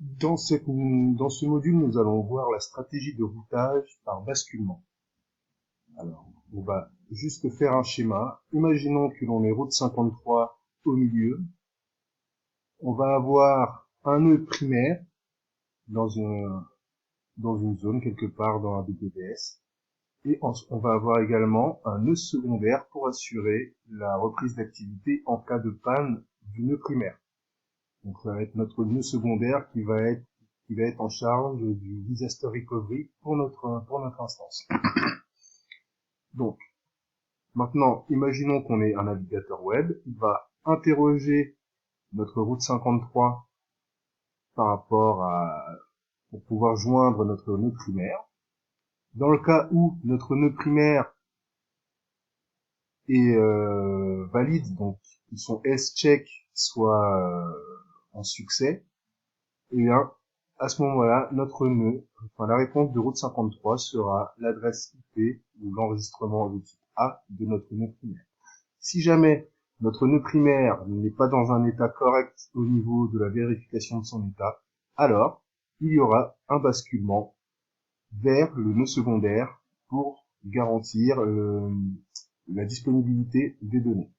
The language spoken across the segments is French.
Dans ce module, nous allons voir la stratégie de routage par basculement. Alors, on va juste faire un schéma. Imaginons que l'on ait route 53 au milieu. On va avoir un nœud primaire dans une zone quelque part dans un BPDS. Et on va avoir également un nœud secondaire pour assurer la reprise d'activité en cas de panne du nœud primaire. Donc ça va être notre nœud secondaire qui va être en charge du disaster recovery pour notre instance. Donc, maintenant, imaginons qu'on ait un navigateur web, il va interroger notre route 53 par rapport pour pouvoir joindre notre nœud primaire. Dans le cas où notre nœud primaire est valide, donc son S-check soit en succès, et bien, à ce moment-là, notre nœud, la réponse de route 53 sera l'adresse IP ou l'enregistrement de type A de notre nœud primaire. Si jamais notre nœud primaire n'est pas dans un état correct au niveau de la vérification de son état, alors il y aura un basculement vers le nœud secondaire pour garantir la disponibilité des données.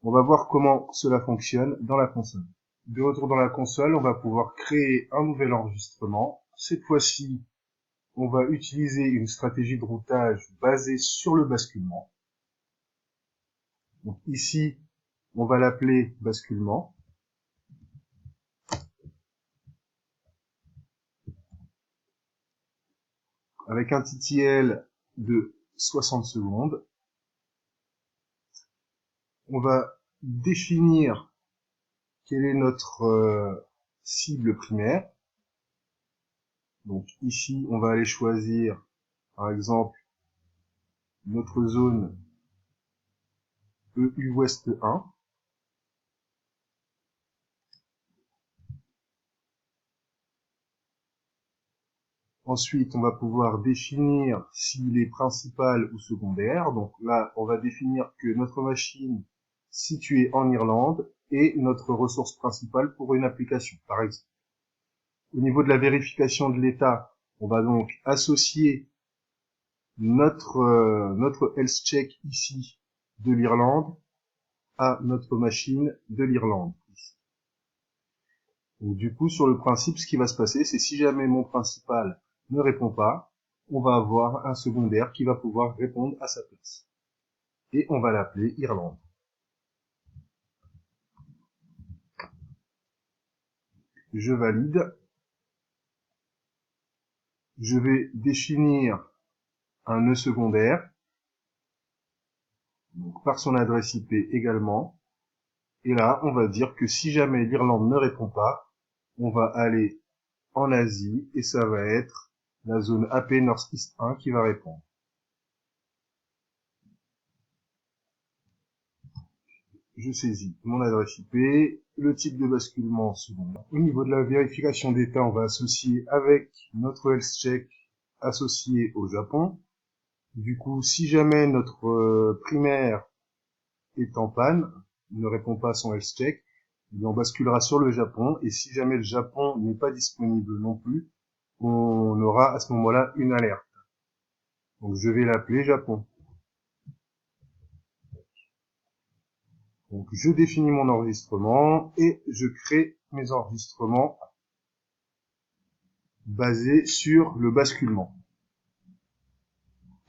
On va voir comment cela fonctionne dans la console. De retour dans la console, on va pouvoir créer un nouvel enregistrement. Cette fois-ci, on va utiliser une stratégie de routage basée sur le basculement. Donc ici, on va l'appeler basculement. Avec un TTL de 60 secondes. On va définir quelle est notre cible primaire. Donc ici, on va aller choisir, par exemple, notre zone EU Ouest 1. Ensuite, on va pouvoir définir s'il est principal ou secondaire. Donc là, on va définir que notre machine située en Irlande est notre ressource principale pour une application, par exemple. Au niveau de la vérification de l'état, on va donc associer notre health check ici de l'Irlande à notre machine de l'Irlande. Donc du coup, sur le principe, ce qui va se passer, c'est si jamais mon principal ne répond pas, on va avoir un secondaire qui va pouvoir répondre à sa place. Et on va l'appeler Irlande. Je valide. Je vais définir un nœud secondaire, donc par son adresse IP également. Et là, on va dire que si jamais l'Irlande ne répond pas, on va aller en Asie et ça va être la zone AP Northeast 1 qui va répondre. Je saisis mon adresse IP, le type de basculement secondaire. Au niveau de la vérification d'état, on va associer avec notre health check associé au Japon. Du coup, si jamais notre primaire est en panne, ne répond pas à son health check, on basculera sur le Japon, et si jamais le Japon n'est pas disponible non plus, on aura à ce moment-là une alerte. Donc je vais l'appeler Japon. Donc je définis mon enregistrement et je crée mes enregistrements basés sur le basculement.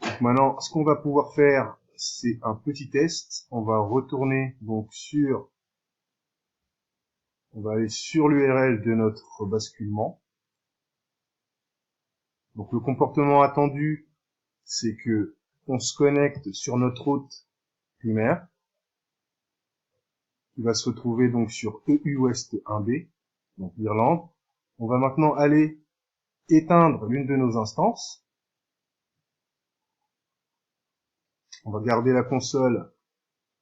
Donc maintenant, ce qu'on va pouvoir faire, c'est un petit test. On va retourner donc on va aller sur l'URL de notre basculement. Donc le comportement attendu, c'est que on se connecte sur notre route primaire, qui va se retrouver donc sur EU Ouest 1B, donc l'Irlande. On va maintenant aller éteindre l'une de nos instances. On va garder la console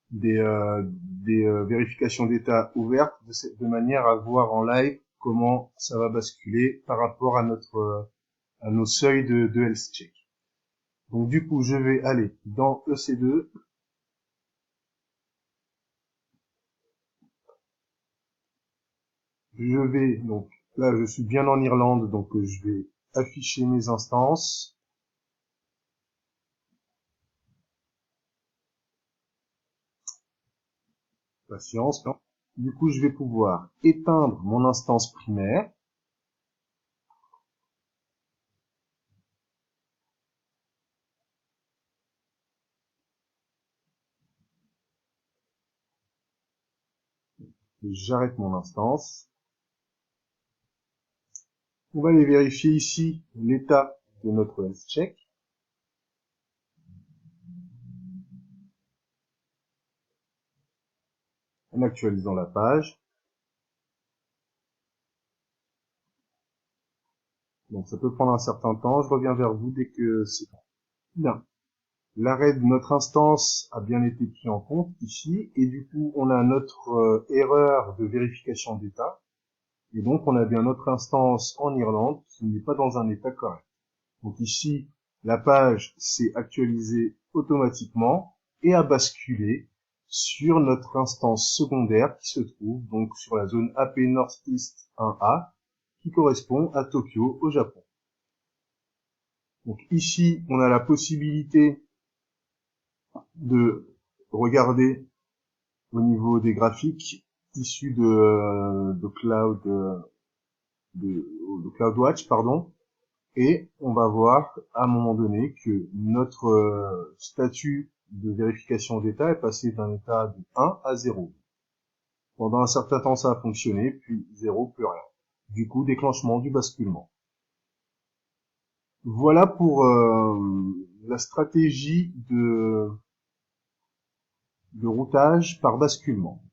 des vérifications d'état ouvertes de manière à voir en live comment ça va basculer par rapport à nos seuils de health check. Donc du coup, je vais aller dans EC2. Je vais donc Là, je suis bien en Irlande, donc je vais afficher mes instances. Patience. Non. Du coup, je vais pouvoir éteindre mon instance primaire. J'arrête mon instance. On va aller vérifier ici l'état de notre S-check. En actualisant la page. Donc ça peut prendre un certain temps. Je reviens vers vous dès que c'est bien. L'arrêt de notre instance a bien été pris en compte ici, et du coup on a notre erreur de vérification d'état, et donc on a bien notre instance en Irlande qui n'est pas dans un état correct. Donc ici, la page s'est actualisée automatiquement et a basculé sur notre instance secondaire qui se trouve donc sur la zone AP Northeast 1A, qui correspond à Tokyo au Japon. Donc ici, on a la possibilité de regarder au niveau des graphiques issus de CloudWatch, pardon, et on va voir à un moment donné que notre statut de vérification d'état est passé d'un état de 1 à 0. Pendant un certain temps, ça a fonctionné, puis 0, plus rien. Du coup, déclenchement du basculement. Voilà pour la stratégie de routage par basculement.